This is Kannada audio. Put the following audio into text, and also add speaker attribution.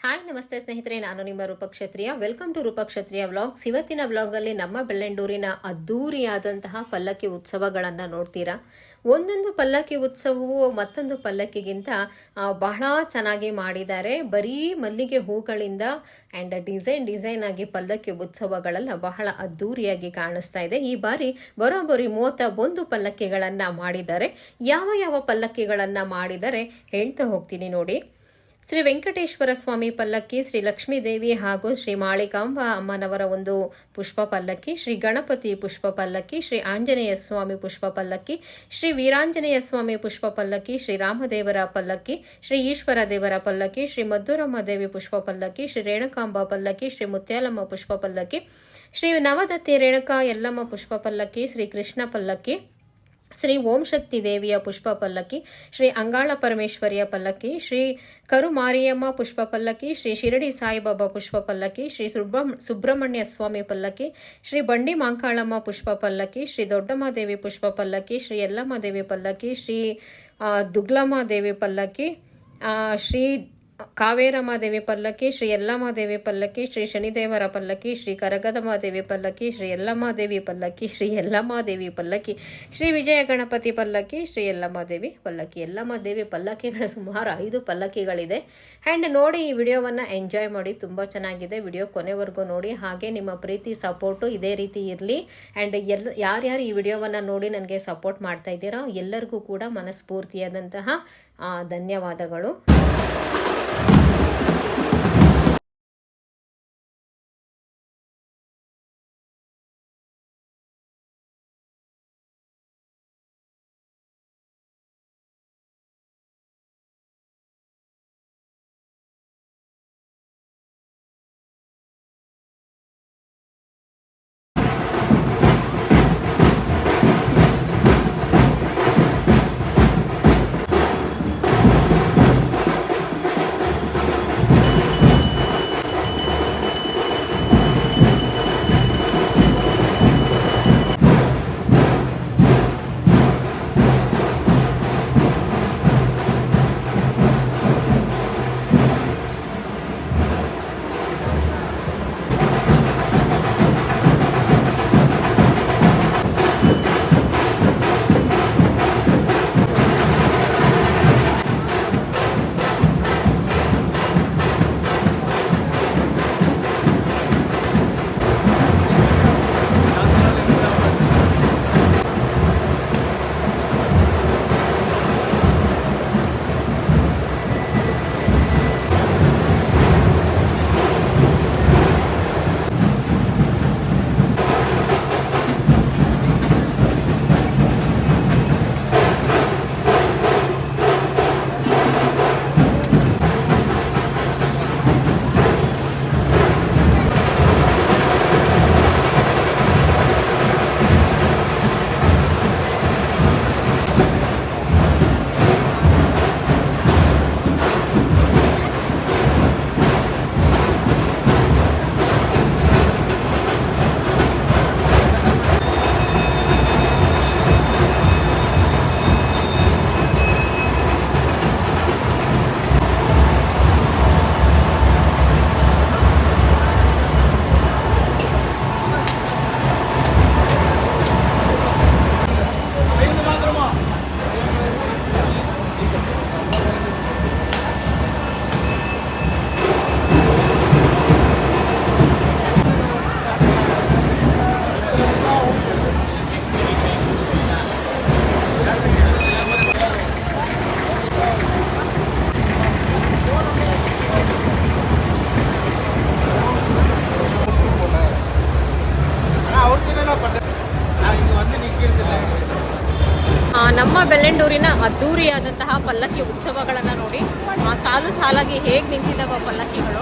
Speaker 1: ಹಾಯ್ ನಮಸ್ತೆ ಸ್ನೇಹಿತರೆ, ನಾನು ನಿಮ್ಮ Roopakshatriya. Welcome to Roopakshatriya vlogs. ಇವತ್ತಿನ ವ್ಲಾಗಲ್ಲಿ ನಮ್ಮ ಬೆಳ್ಳಂಡೂರಿನ ಅದ್ದೂರಿಯಾದಂತಹ ಪಲ್ಲಕ್ಕಿ ಉತ್ಸವಗಳನ್ನು ನೋಡ್ತೀರಾ. ಒಂದೊಂದು ಪಲ್ಲಕ್ಕಿ ಉತ್ಸವವು ಮತ್ತೊಂದು ಪಲ್ಲಕ್ಕಿಗಿಂತ ಬಹಳ ಚೆನ್ನಾಗಿ ಮಾಡಿದ್ದಾರೆ. ಬರೀ ಮಲ್ಲಿಗೆ ಹೂಗಳಿಂದ ಆ್ಯಂಡ್ ಡಿಸೈನ್ ಆಗಿ ಪಲ್ಲಕ್ಕಿ ಉತ್ಸವಗಳೆಲ್ಲ ಬಹಳ ಅದ್ದೂರಿಯಾಗಿ ಕಾಣಿಸ್ತಾ ಇದೆ. ಈ ಬಾರಿ ಬರೋಬ್ಬರಿ 31 ಪಲ್ಲಕ್ಕಿಗಳನ್ನು ಮಾಡಿದ್ದಾರೆ. ಯಾವ ಪಲ್ಲಕ್ಕಿಗಳನ್ನು ಮಾಡಿದರೆ ಹೇಳ್ತಾ ಹೋಗ್ತೀನಿ ನೋಡಿ. ಶ್ರೀ ವೆಂಕಟೇಶ್ವರ ಸ್ವಾಮಿ ಪಲ್ಲಕ್ಕಿ, ಶ್ರೀ ಲಕ್ಷ್ಮೀದೇವಿ ಹಾಗೂ ಶ್ರೀ ಮಾಳಿಕಾಂಬ ಅಮ್ಮನವರ ಒಂದು ಪುಷ್ಪ ಪಲ್ಲಕ್ಕಿ, ಶ್ರೀ ಗಣಪತಿ ಪುಷ್ಪ ಪಲ್ಲಕ್ಕಿ, ಶ್ರೀ ಆಂಜನೇಯ ಸ್ವಾಮಿ ಪುಷ್ಪ ಪಲ್ಲಕ್ಕಿ, ಶ್ರೀ ವೀರಾಂಜನೇಯ ಸ್ವಾಮಿ ಪುಷ್ಪ ಪಲ್ಲಕ್ಕಿ, ಶ್ರೀ ರಾಮದೇವರ ಪಲ್ಲಕ್ಕಿ, ಶ್ರೀ ಈಶ್ವರ ದೇವರ ಪಲ್ಲಕ್ಕಿ, ಶ್ರೀ ಮದ್ದೂರಮ್ಮ ದೇವಿ ಪುಷ್ಪ ಪಲ್ಲಕ್ಕಿ, ಶ್ರೀ ರೇಣುಕಾಂಬ ಪಲ್ಲಕ್ಕಿ, ಶ್ರೀ ಮುತ್ಯಾಲಮ್ಮ ಪುಷ್ಪ ಪಲ್ಲಕ್ಕಿ, ಶ್ರೀ ನವದತ್ತಿ ರೇಣುಕಾ ಯಲ್ಲಮ್ಮ ಪುಷ್ಪ ಪಲ್ಲಕ್ಕಿ, ಶ್ರೀ ಕೃಷ್ಣ ಪಲ್ಲಕ್ಕಿ, ಶ್ರೀ ಓಂ ಶಕ್ತಿ ದೇವಿಯ ಪುಷ್ಪ ಪಲ್ಲಕ್ಕಿ, ಶ್ರೀ ಅಂಗಾಳ ಪರಮೇಶ್ವರಿಯ ಪಲ್ಲಕ್ಕಿ, ಶ್ರೀ ಕರುಮಾರಿಯಮ್ಮ ಪುಷ್ಪ ಪಲ್ಲಕ್ಕಿ, ಶ್ರೀ ಶಿರಡಿ ಸಾಯಿಬಾಬಾ ಪುಷ್ಪ ಪಲ್ಲಕ್ಕಿ, ಶ್ರೀ ಸುಬ್ರಹ್ಮಣ್ಯ ಸ್ವಾಮಿ ಪಲ್ಲಕ್ಕಿ, ಶ್ರೀ ಬಂಡಿ ಮಾಂಕಾಳಮ್ಮ ಪುಷ್ಪ ಪಲ್ಲಕ್ಕಿ, ಶ್ರೀ ದೊಡ್ಡಮ್ಮ ದೇವಿ ಪುಷ್ಪ ಪಲ್ಲಕ್ಕಿ, ಶ್ರೀ ಯಲ್ಲಮ್ಮ ದೇವಿ ಪಲ್ಲಕ್ಕಿ, ಶ್ರೀ ದುಗ್ಲಮ್ಮ ದೇವಿ ಪಲ್ಲಕ್ಕಿ, ಶ್ರೀ ಕಾವೇರಮ್ಮ ದೇವಿ ಪಲ್ಲಕ್ಕಿ, ಶ್ರೀ ಯಲ್ಲಮ್ಮ ದೇವಿ ಪಲ್ಲಕ್ಕಿ, ಶ್ರೀ ಶನಿದೇವರ ಪಲ್ಲಕ್ಕಿ, ಶ್ರೀ ಕರಗದಮ್ಮ ದೇವಿ ಪಲ್ಲಕ್ಕಿ, ಶ್ರೀ ಯಲ್ಲಮ್ಮ ದೇವಿ ಪಲ್ಲಕ್ಕಿ, ಶ್ರೀ ಯಲ್ಲಮ್ಮ ದೇವಿ ಪಲ್ಲಕ್ಕಿ, ಶ್ರೀ ವಿಜಯ ಗಣಪತಿ ಪಲ್ಲಕ್ಕಿ, ಶ್ರೀ ಯಲ್ಲಮ್ಮ ದೇವಿ ಪಲ್ಲಕ್ಕಿ. ಯಲ್ಲಮ್ಮ ದೇವಿ ಪಲ್ಲಕ್ಕಿಗಳ ಸುಮಾರು 5 ಪಲ್ಲಕ್ಕಿಗಳಿದೆ. ಆ್ಯಂಡ್ ನೋಡಿ, ಈ ವಿಡಿಯೋವನ್ನು ಎಂಜಾಯ್ ಮಾಡಿ, ತುಂಬ ಚೆನ್ನಾಗಿದೆ. ವಿಡಿಯೋ ಕೊನೆವರೆಗೂ ನೋಡಿ. ಹಾಗೆ ನಿಮ್ಮ ಪ್ರೀತಿ ಸಪೋರ್ಟು ಇದೇ ರೀತಿ ಇರಲಿ. ಆ್ಯಂಡ್ ಯಾರ್ಯಾರು ಈ ವಿಡಿಯೋವನ್ನು ನೋಡಿ ನನಗೆ ಸಪೋರ್ಟ್ ಮಾಡ್ತಾ ಇದ್ದೀರಾ ಎಲ್ಲರಿಗೂ ಕೂಡ ಮನಸ್ಫೂರ್ತಿಯಾದಂತಹ ಧನ್ಯವಾದಗಳು. ನಮ್ಮ ಬೆಳ್ಳಂಡೂರಿನ ಅದ್ದೂರಿಯಾದಂತಹ ಪಲ್ಲಕ್ಕಿ ಉತ್ಸವಗಳನ್ನು ನೋಡಿ, ಸಾಲಾಗಿ ಹೇಗೆ ನಿಂತಿದ್ದಾವ ಪಲ್ಲಕ್ಕಿಗಳು.